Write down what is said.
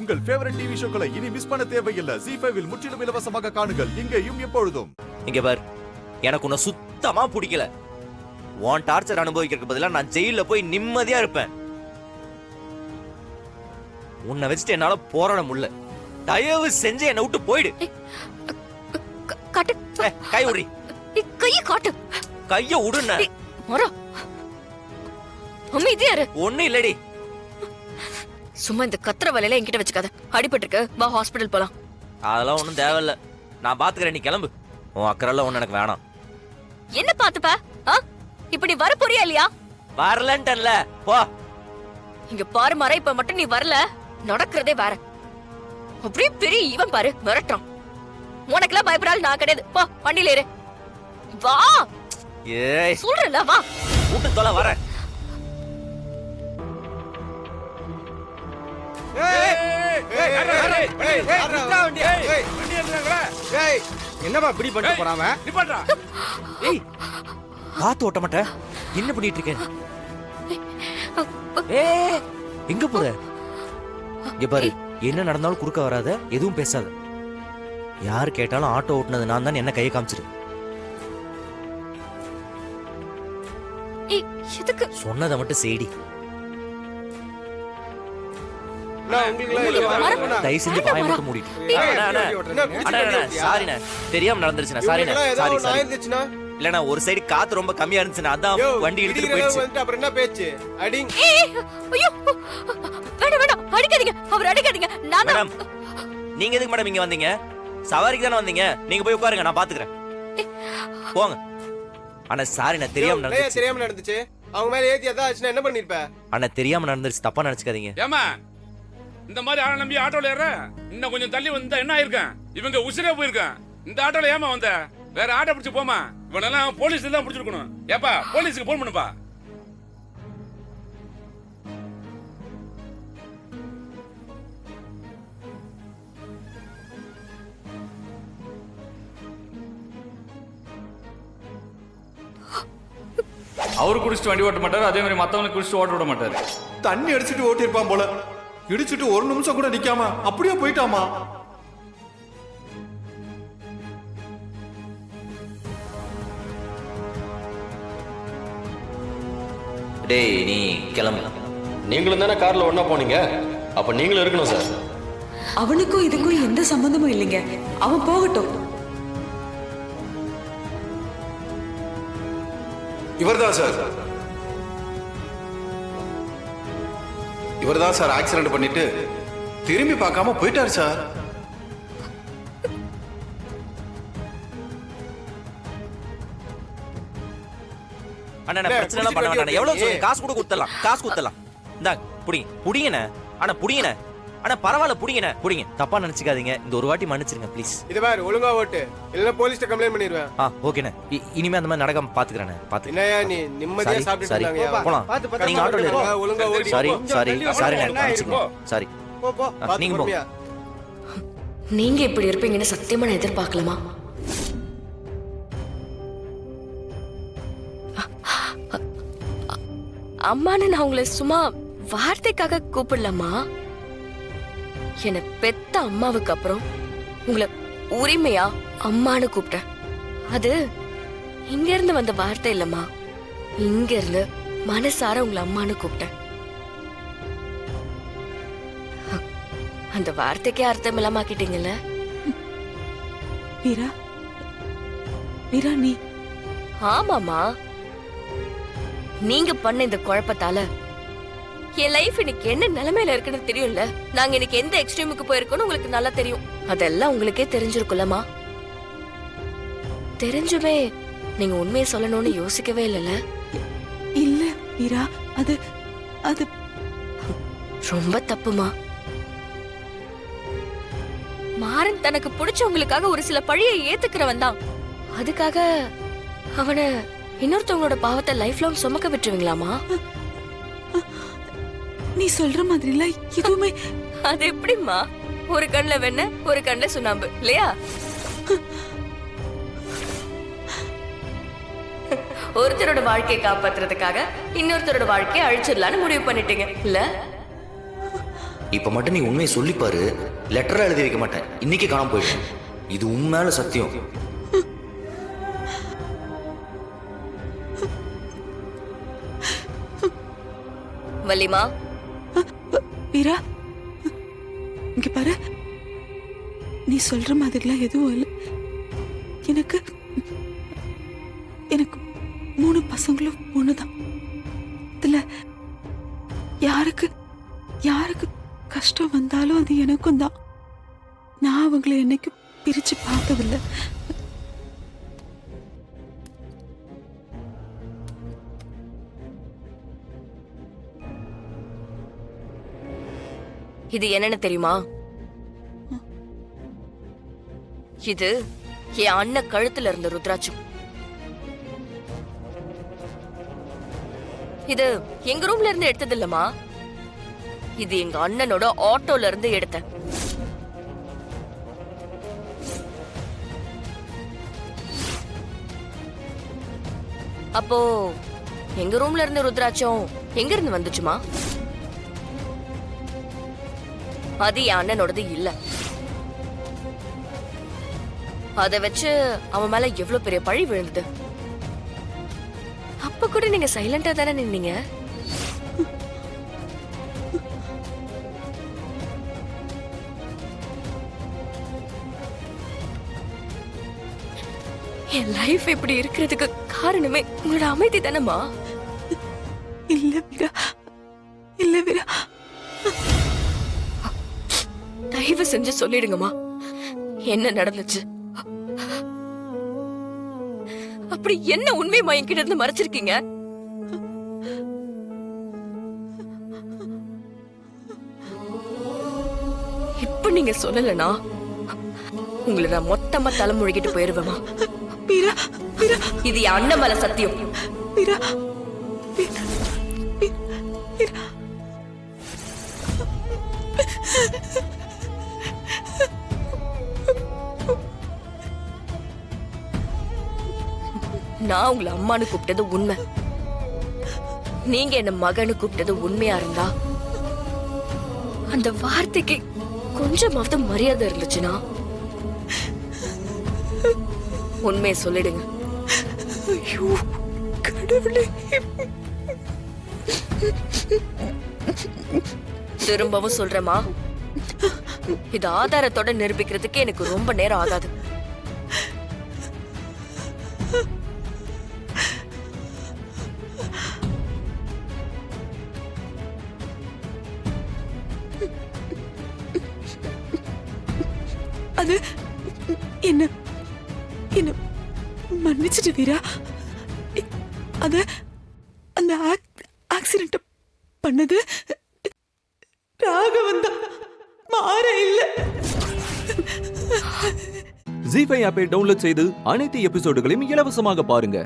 உங்கள் favourite TV ஷோக்களை இனி miss பண்ண தேவையில்லை. ZEE5 இல் முற்றிலும் இலவசமாக காணுங்கள். இங்கேயும் எப்பொழுதும். இங்க பார், எனக்கு உன்னை சுத்தமா பிடிக்கல. உன் டார்ச்சர் அனுபவிக்கிறதுக்கு பதிலா நான் ஜெயில போய் நிம்மதியா இருப்பேன். உன்னை வச்சுட்டு என்னால போராட முடியல. தயவு செஞ்சு என்னை விட்டு போயிடு. கை விடுறி. கைய காட்டு. கைய விடுன. ஒண்ணு இல்லடி. சும்மா இந்த கத்திர வலையில என்கிட்ட வச்சுக்காத. அடிபட்டிருக்கு, வா ஹாஸ்பிடல் போலாம். அதெல்லாம் ஒண்ணும் தேவையில்ல, நான் பாத்துக்கிறேன். நீ கிளம்பு. உன் அக்கறெல்லாம் ஒண்ணு எனக்கு வேணாம். என்ன பாத்துப்ப? இப்ப நீ வர போறியா இல்லையா? வரலன்ட்டல்ல, போ. இங்க பாரு மர, இப்ப மட்டும் நீ வரல நடக்கிறதே வேற. அப்படியே பெரிய இவன் பாரு மிரட்டான். உனக்கெல்லாம் பயப்படாது நான் கிடையாது. போ வண்டியில ஏறு. வா. ஏய் சொல்றல, வா. கூட்டு தொலை வர. என்னப்பா இப்படி பண்ணிட்டு போறான்? ஏய் காத்து ஓட்ட மாட்ட, என்ன பண்ணிட்டு இருக்க? ஏய் எங்க போற? இங்க பாரு, என்ன நடந்தாலும் குறுக்க வராத, எதுவும் பேசாத. யார் கேட்டாலும் ஆட்டோ ஓட்டுனது நான் தான், என்ன கையை காமிச்சிரு. சொன்னதை மட்டும் செய்டி. தயவு செஞ்சு வாயை மட்டும் மூடிட்டு. சாரிண்ணா, தெரியாம நடந்துருச்சுண்ணா. சாரிண்ணா, சாரி சாரி. இல்லண்ணா, ஒரு சைடு காத்து ரொம்ப கம்மியா இருந்துச்சுண்ணா, அதான் வண்டி இழுத்துட்டு போயிடுச்சு. அப்புறம் என்ன பேச்சு? அடிங். ஐயோ வேண்டாம், அடிக்காதீங்க, அவர் அடிக்காதீங்க. நான் மேடம், நீங்க எதுக்கு மேடம் இங்க வந்தீங்க? சவாரிக்கு தானே வந்தீங்க. நீங்க போய் உட்காருங்க, நான் பாத்துக்கிறேன். போங்க. அண்ணா சாரிண்ணா, தெரியாம நடந்துச்சு. தெரியாம நடந்துச்சு. அவங்க மேல ஏத்தி அதான் ஆச்சுன்னா என்ன பண்ணிருப்ப? அண்ணா தெரியாம நடந்துருச்சு, தப்பா நினைச்சுக்காதீங்க. ஏமா இந்த மாதிரி ஆளை நம்பி ஆட்டோல ஏற? இன்னும் கொஞ்சம் தள்ளி வந்தா என்ன ஆயிருக்கேன்? இவங்க உசிரே போயிருக்கேன். இந்த ஆட்டோல ஏமா வந்த? வேற ஆட்டோ பிடிச்சு போமா. இவனெல்லாம் போலீஸ்ல தான் பிடிச்சிருக்கணும். ஏப்பா போலீஸுக்கு போன் பண்ணுப்பா. அவரு குடிச்சிட்டு வண்டி ஓட்ட மாட்டாரு, அதே மாதிரி மத்தவங்களுக்கு குடிச்சிட்டு ஓட்ட விட மாட்டாரு. தண்ணி அடிச்சிட்டு ஓட்டிருப்பான் போல. இடிச்சிட்டு ஒரு நிமிஷம் கூட நிக்காம அப்படியே போயிட்டாமா. டேய் நீ கிளம்பு. நீங்களும் தானே கார்ல ஒண்ணா போனீங்க, அப்ப நீங்களும் இருக்கணும் சார். அவனுக்கும் இதுக்கும் எந்த சம்பந்தமும் இல்லைங்க, அவன் போகட்டும். இவர்தான் சார், இவர்தான் சார் ஆக்சிடென்ட் பண்ணிட்டு திரும்பி பார்க்காம போயிட்டாரு சார். அண்ணா பிரச்சனை எல்லாம் பண்ண வேண்டாம். எவ்வளவு சொல்லுங்க, காசு கூட கொடுத்தலாம், காசு கொடுத்தலாம். இந்தாங்க புடிங்க, புடிங்கண்ணே. அண்ணா புடிங்கண்ணே. அண்ணா பரவாயில்ல, புடிங்கண்ணே, புடிங்க. தப்பா நினைச்சுக்காதீங்க, இந்த ஒரு வாட்டி மன்னிச்சிருங்க ப்ளீஸ். இது பாரு, ஒழுங்கா ஓட்டு, இல்ல போலீஸ்ட்ட கம்ப்ளைண்ட் பண்ணிடுவேன். ஓகேண்ணே, இனிமே அந்த மாதிரி நடக்காம பாத்துக்கிறேன். பாத்து என்னையா நீ நிம்மதியா சாப்பிட்டுட்டு இருந்தாங்க. போலாம். நீங்க ஆட்டோல இருங்க. ஒழுங்கா ஓடி. சாரி சாரி சாரிண்ணே, மன்னிச்சுங்க. சாரி. போ போ. நீங்க போ. நீங்க இப்படி இருப்பீங்கன்னு சத்தியமா நான் எதிர்பார்க்கலாமா? அம்மான்னு நான் உங்களை சும்மா வார்த்தைக்காக கூப்பிடலாமா? என்னை பெத்த அம்மாவுக்கு அப்புறம் உங்களை உரிமையா அம்மான்னு கூப்பிட்டேன். அது இங்க இருந்து வந்த வார்த்தை இல்லம்மா, இங்க இருந்து மனசார உங்களை அம்மான்னு கூப்பிட்டேன். அந்த வார்த்தைக்கே அர்த்தம் இல்லாம ஆக்கிட்டீங்கல்ல. வீரா, வீரா நீ. ஆமாமா, நீங்க பண்ண இந்த குழப்பத்தால என் லைஃப் இன்னைக்கு என்ன நிலைமையில இருக்குன்னு தெரியும்ல. நாங்க இன்னைக்கு எந்த எக்ஸ்ட்ரீமுக்கு போயிருக்கோம்னு உங்களுக்கு நல்லா தெரியும். அதெல்லாம் உங்களுக்கே தெரிஞ்சிருக்குல்லமா. தெரிஞ்சுமே நீங்க உண்மையை சொல்லணும்னு யோசிக்கவே இல்லைல்ல. இல்ல வீரா, அது அது ரொம்ப தப்புமா. மாறன் தனக்கு பிடிச்சவங்களுக்காக ஒரு சில பழியை ஏத்துக்கிறவன் தான். அதுக்காக அவனை இன்னொருத்தவங்களோட பாவத்தை லைஃப் லாங் சுமக்க விட்டுருவீங்களாமா? நீ சொல்ற மாதிரி இல்ல எதுவுமே. அது எப்படிமா? ஒரு கண்ணுல வெண்ணெய், ஒரு கண்ணுல சுண்ணாம்பு இல்லையா? ஒருத்தரோட வாழ்க்கையை காப்பாத்துறதுக்காக இன்னொருத்தரோட வாழ்க்கையை அழிச்சிடலான்னு முடிவு பண்ணிட்டீங்க இல்ல? இப்ப மட்டும் நீ உண்மையை சொல்லிப்பாரு, லெட்டரா எழுதி வைக்க மாட்டேன், இன்னைக்கு காணாம போயிடும். இது உண்மையால சத்தியம். வள்ளிமா, வீரா, இங்க பாரு, நீ சொல்ற மாதிரிலாம் எதுவும் இல்லை. எனக்கு எனக்கு 3 பசங்களும் ஒண்ணுதான். இதுல யாருக்கு யாருக்கு கஷ்டம் வந்தாலும் அது எனக்கும் தான். நான் அவங்களை என்னைக்கு பிரிச்சு பார்த்ததில்லை. இது என்னன்னு தெரியுமா? இது என் அண்ணன் கழுத்துல இருந்த ருத்ராட்சம். இது எங்க ரூம்ல இருந்து எடுத்தது இல்லம்மா, இது எங்க அண்ணனோட ஆட்டோல இருந்து எடுத்தேன். அப்போ எங்க ரூம்ல இருந்த ருத்ராட்சம் எங்க இருந்து வந்துச்சுமா? அது என் அண்ணனோடது இல்ல. அத வச்சு அவன் மேல எவ்வளவு பெரிய பழி விழுந்தது. அப்ப கூட நீங்க சைலண்டா தானே நின்னீங்க. என் லைஃப் இப்படி இருக்கிறதுக்கு காரணமே உங்களோட அமைதி தானேமா? இல்ல வீரா, இல்ல வீரா, தயவு செஞ்சு சொல்லிடுங்கம்மா, என்ன நடந்துச்சு? அப்படி என்ன உண்மையுமா என்கிட்ட இருந்து மறைச்சிருக்கீங்க? இப்ப நீங்க சொல்லலனா உங்களை நான் மொத்தமா தலைமுழுகிட்டு போயிருவேமா? வீரா, வீரா, இது என் அண்ணன் மேல சத்தியம். வீரா, வீரா, வீரா. நான் உங்களை அம்மானு கூப்பிட்டது உண்மை. நீங்க என்ன மகனு கூப்பிட்டது உண்மையா இருந்தா அந்த வார்த்தைக்கு கொஞ்சமாவது மரியாதை இருந்துச்சுன்னா உண்மையை சொல்லிடுங்க. ஐயோ கடவுளே. திரும்பவும் சொல்றேமா, இது ஆதாரத்தோட நிரூபிக்கிறதுக்கு எனக்கு ரொம்ப நேரம் ஆகாது. அது என்ன என்ன மன்னிச்சிட்டு வீரா. அது அந்த ஆக்சிடென்ட் பண்ணது ராகவன் தான், மாற இல்ல. ஜீ5 ஆப்பை டவுன்லோட் செய்து அனைத்து எபிசோடுகளையும் இலவசமாக பாருங்க.